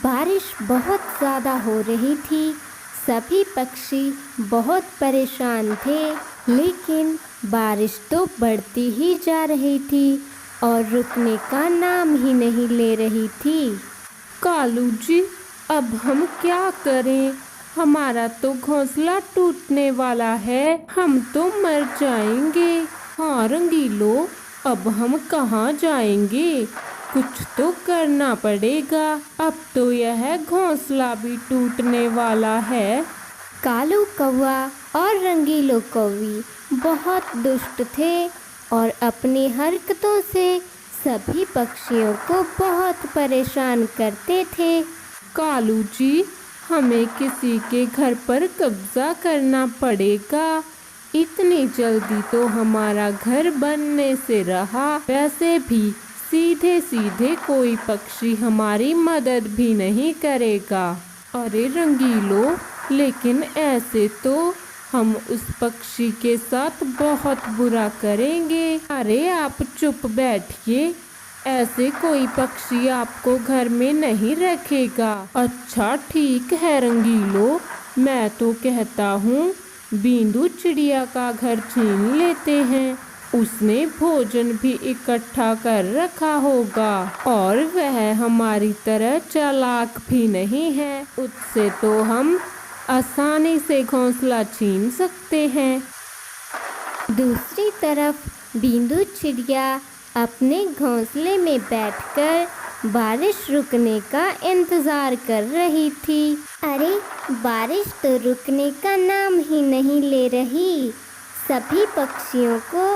बारिश बहुत ज़्यादा हो रही थी। सभी पक्षी बहुत परेशान थे, लेकिन बारिश तो बढ़ती ही जा रही थी और रुकने का नाम ही नहीं ले रही थी। कालू जी, अब हम क्या करें? हमारा तो घोंसला टूटने वाला है, हम तो मर जाएंगे। हाँ रंगीलो, अब हम कहाँ जाएंगे? कुछ तो करना पड़ेगा, अब तो यह घोंसला भी टूटने वाला है। कालू कौवा और रंगीलो कौवी बहुत दुष्ट थे और अपनी हरकतों से सभी पक्षियों को बहुत परेशान करते थे। कालू जी, हमें किसी के घर पर कब्जा करना पड़ेगा। इतनी जल्दी तो हमारा घर बनने से रहा। वैसे भी सीधे सीधे कोई पक्षी हमारी मदद भी नहीं करेगा। अरे रंगीलो, लेकिन ऐसे तो हम उस पक्षी के साथ बहुत बुरा करेंगे। अरे आप चुप बैठिए, ऐसे कोई पक्षी आपको घर में नहीं रखेगा। अच्छा ठीक है रंगीलो, मैं तो कहता हूँ बींदू चिड़िया का घर छीन लेते हैं। उसने भोजन भी इकट्ठा कर रखा होगा और वह हमारी तरह चालाक भी नहीं है। उससे तो हम आसानी से घोंसला छीन सकते हैं। दूसरी तरफ बींदू चिड़िया अपने घोंसले में बैठकर बारिश रुकने का इंतजार कर रही थी। अरे बारिश तो रुकने का नाम ही नहीं ले रही। सभी पक्षियों को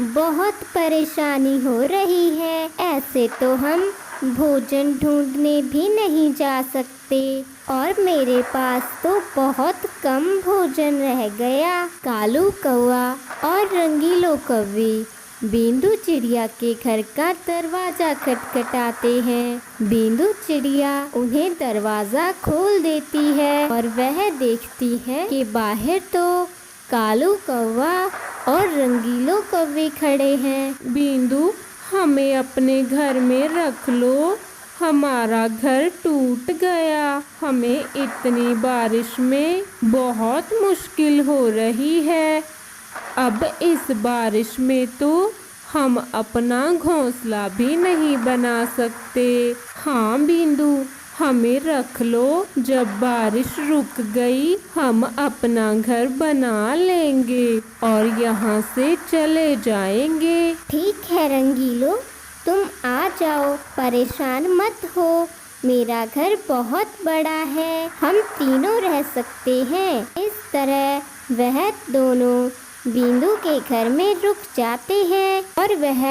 बहुत परेशानी हो रही है। ऐसे तो हम भोजन ढूंढने भी नहीं जा सकते और मेरे पास तो बहुत कम भोजन रह गया। कालू कौवा और रंगीलो कौवी बींदू चिड़िया के घर का दरवाजा खटखटाते हैं। बींदू चिड़िया उन्हें दरवाजा खोल देती है और वह देखती है कि बाहर तो कालू कौवा और रंगीलो कौवे खड़े हैं। बींदू, हमें अपने घर में रख लो, हमारा घर टूट गया। हमें इतनी बारिश में बहुत मुश्किल हो रही है। अब इस बारिश में तो हम अपना घोंसला भी नहीं बना सकते। हाँ बींदू, हमें रख लो, जब बारिश रुक गई हम अपना घर बना लेंगे और यहाँ से चले जाएंगे। ठीक है रंगीलो, तुम आ जाओ, परेशान मत हो। मेरा घर बहुत बड़ा है, हम तीनों रह सकते हैं। इस तरह वह दोनों बींदू के घर में रुक जाते हैं और वह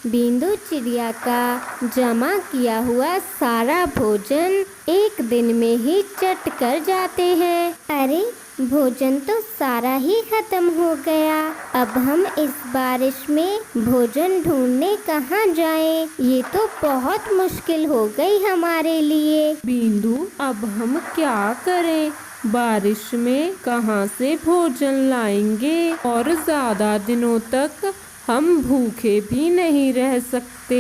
बींदू चिड़िया का जमा किया हुआ सारा भोजन एक दिन में ही चट कर जाते हैं। अरे भोजन तो सारा ही खत्म हो गया। अब हम इस बारिश में भोजन ढूंढने कहाँ जाएं? ये तो बहुत मुश्किल हो गई हमारे लिए। बींदू, अब हम क्या करें? बारिश में कहाँ से भोजन लाएंगे और ज़्यादा दिनों तक हम भूखे भी नहीं रह सकते।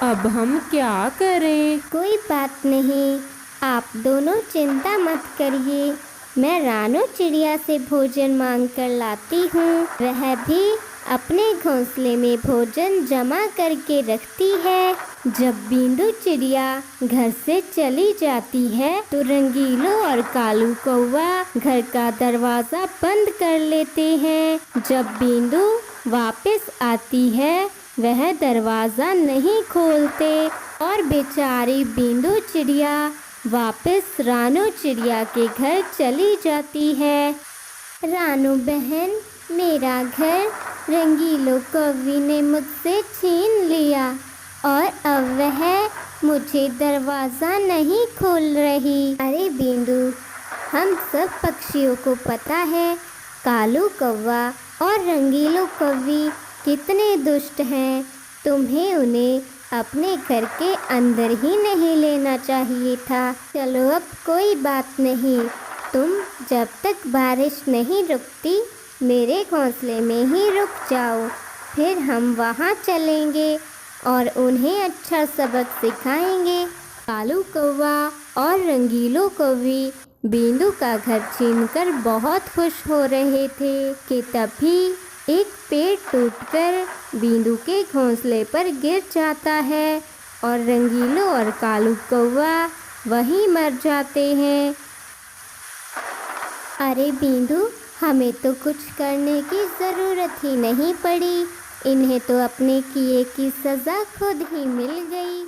अब हम क्या करें? कोई बात नहीं, आप दोनों चिंता मत करिए। मैं रानो चिड़िया से भोजन मांग कर लाती हूँ। वह भी अपने घोंसले में भोजन जमा करके रखती है। जब बींदू चिड़िया घर से चली जाती है तो रंगीलो और कालू कौवा घर का दरवाजा बंद कर लेते हैं। जब बींदू वापस आती है वह दरवाजा नहीं खोलते और बेचारी बींदू चिड़िया वापस रानो चिड़िया के घर चली जाती है। रानो बहन, मेरा घर रंगीलो कौवी ने मुझसे छीन लिया और अब वह मुझे दरवाज़ा नहीं खोल रही। अरे बींदू, हम सब पक्षियों को पता है कालू कौवा और रंगीलो कौवी कितने दुष्ट हैं। तुम्हें उन्हें अपने घर के अंदर ही नहीं लेना चाहिए था। चलो अब कोई बात नहीं, तुम जब तक बारिश नहीं रुकती मेरे घोंसले में ही रुक जाओ, फिर हम वहाँ चलेंगे और उन्हें अच्छा सबक सिखाएंगे। कालू कौवा और रंगीलों को भी बींदू का घर छीनकर बहुत खुश हो रहे थे कि तभी एक पेड़ टूटकर बींदू के घोंसले पर गिर जाता है और रंगीलो और कालू कौवा वहीं मर जाते हैं। अरे बींदू, हमें तो कुछ करने की ज़रूरत ही नहीं पड़ी, इन्हें तो अपने किए की सज़ा खुद ही मिल गई।